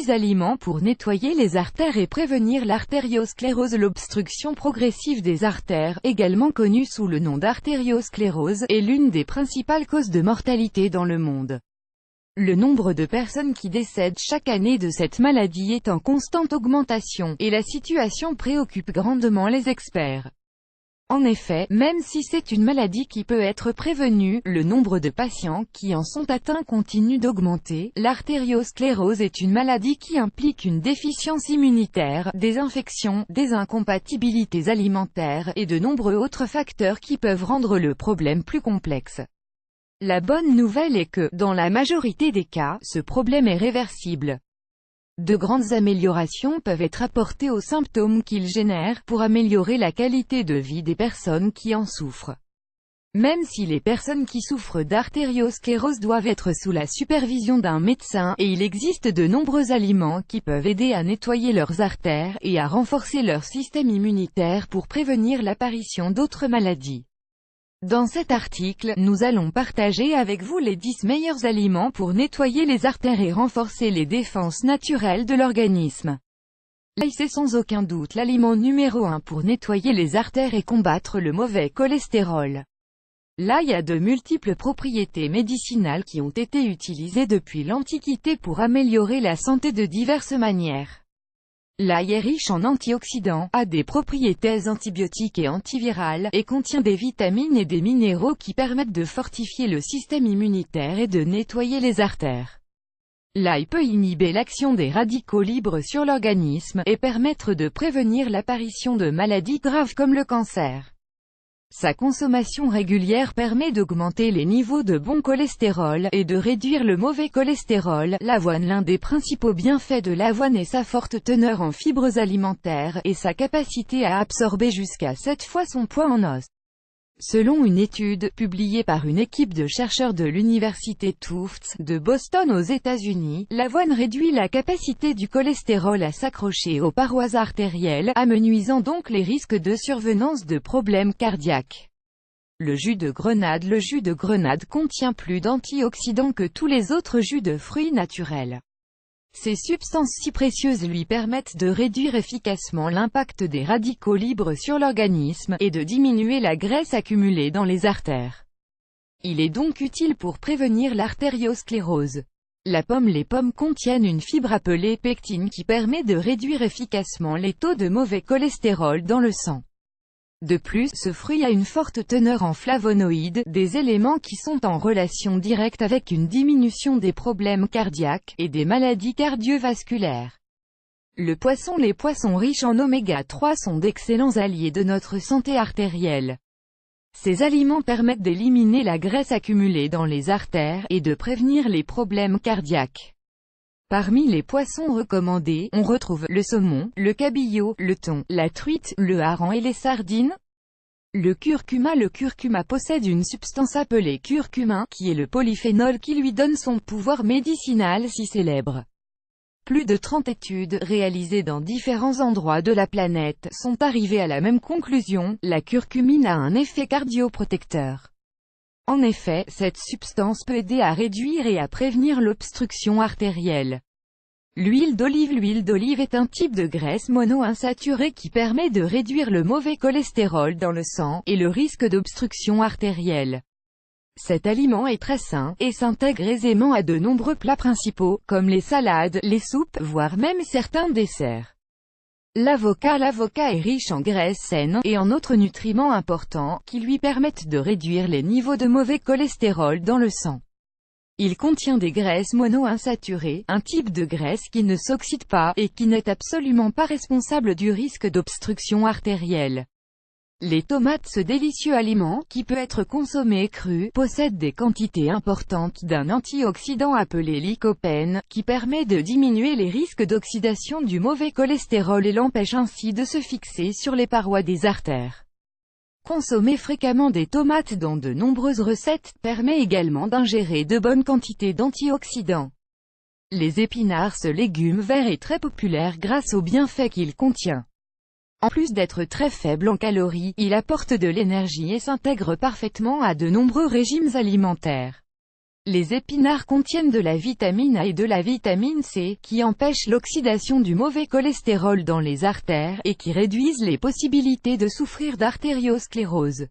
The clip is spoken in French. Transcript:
6 aliments pour nettoyer les artères et prévenir l'artériosclérose. L'obstruction progressive des artères, également connue sous le nom d'artériosclérose, est l'une des principales causes de mortalité dans le monde. Le nombre de personnes qui décèdent chaque année de cette maladie est en constante augmentation, et la situation préoccupe grandement les experts. En effet, même si c'est une maladie qui peut être prévenue, le nombre de patients qui en sont atteints continue d'augmenter. L'artériosclérose est une maladie qui implique une déficience immunitaire, des infections, des incompatibilités alimentaires, et de nombreux autres facteurs qui peuvent rendre le problème plus complexe. La bonne nouvelle est que, dans la majorité des cas, ce problème est réversible. De grandes améliorations peuvent être apportées aux symptômes qu'il génère, pour améliorer la qualité de vie des personnes qui en souffrent. Même si les personnes qui souffrent d'artériosclérose doivent être sous la supervision d'un médecin, et il existe de nombreux aliments qui peuvent aider à nettoyer leurs artères, et à renforcer leur système immunitaire pour prévenir l'apparition d'autres maladies. Dans cet article, nous allons partager avec vous les 10 meilleurs aliments pour nettoyer les artères et renforcer les défenses naturelles de l'organisme. L'ail, c'est sans aucun doute l'aliment numéro 1 pour nettoyer les artères et combattre le mauvais cholestérol. L'ail a de multiples propriétés médicinales qui ont été utilisées depuis l'Antiquité pour améliorer la santé de diverses manières. L'ail est riche en antioxydants, a des propriétés antibiotiques et antivirales, et contient des vitamines et des minéraux qui permettent de fortifier le système immunitaire et de nettoyer les artères. L'ail peut inhiber l'action des radicaux libres sur l'organisme, et permettre de prévenir l'apparition de maladies graves comme le cancer. Sa consommation régulière permet d'augmenter les niveaux de bon cholestérol, et de réduire le mauvais cholestérol. L'avoine. L'un des principaux bienfaits de l'avoine est sa forte teneur en fibres alimentaires, et sa capacité à absorber jusqu'à 7 fois son poids en os. Selon une étude, publiée par une équipe de chercheurs de l'université Tufts, de Boston aux États-Unis, l'avoine réduit la capacité du cholestérol à s'accrocher aux parois artérielles, amenuisant donc les risques de survenance de problèmes cardiaques. Le jus de grenade. Le jus de grenade contient plus d'antioxydants que tous les autres jus de fruits naturels. Ces substances si précieuses lui permettent de réduire efficacement l'impact des radicaux libres sur l'organisme, et de diminuer la graisse accumulée dans les artères. Il est donc utile pour prévenir l'artériosclérose. La pomme. Les pommes contiennent une fibre appelée pectine qui permet de réduire efficacement les taux de mauvais cholestérol dans le sang. De plus, ce fruit a une forte teneur en flavonoïdes, des éléments qui sont en relation directe avec une diminution des problèmes cardiaques, et des maladies cardiovasculaires. Le poisson. Les poissons riches en oméga 3 sont d'excellents alliés de notre santé artérielle. Ces aliments permettent d'éliminer la graisse accumulée dans les artères, et de prévenir les problèmes cardiaques. Parmi les poissons recommandés, on retrouve le saumon, le cabillaud, le thon, la truite, le hareng et les sardines. Le curcuma. Le curcuma possède une substance appelée curcumin, qui est le polyphénol qui lui donne son pouvoir médicinal si célèbre. Plus de 30 études, réalisées dans différents endroits de la planète, sont arrivées à la même conclusion: la curcumine a un effet cardioprotecteur. En effet, cette substance peut aider à réduire et à prévenir l'obstruction artérielle. L'huile d'olive. L'huile d'olive est un type de graisse monoinsaturée qui permet de réduire le mauvais cholestérol dans le sang, et le risque d'obstruction artérielle. Cet aliment est très sain, et s'intègre aisément à de nombreux plats principaux, comme les salades, les soupes, voire même certains desserts. L'avocat. L'avocat est riche en graisses saines, et en autres nutriments importants, qui lui permettent de réduire les niveaux de mauvais cholestérol dans le sang. Il contient des graisses monoinsaturées, un type de graisse qui ne s'oxyde pas, et qui n'est absolument pas responsable du risque d'obstruction artérielle. Les tomates. Ce délicieux aliment, qui peut être consommé cru, possède des quantités importantes d'un antioxydant appelé lycopène, qui permet de diminuer les risques d'oxydation du mauvais cholestérol et l'empêche ainsi de se fixer sur les parois des artères. Consommer fréquemment des tomates dans de nombreuses recettes permet également d'ingérer de bonnes quantités d'antioxydants. Les épinards. Ce légume vert est très populaire grâce aux bienfaits qu'il contient. En plus d'être très faible en calories, il apporte de l'énergie et s'intègre parfaitement à de nombreux régimes alimentaires. Les épinards contiennent de la vitamine A et de la vitamine C, qui empêchent l'oxydation du mauvais cholestérol dans les artères, et qui réduisent les possibilités de souffrir d'artériosclérose.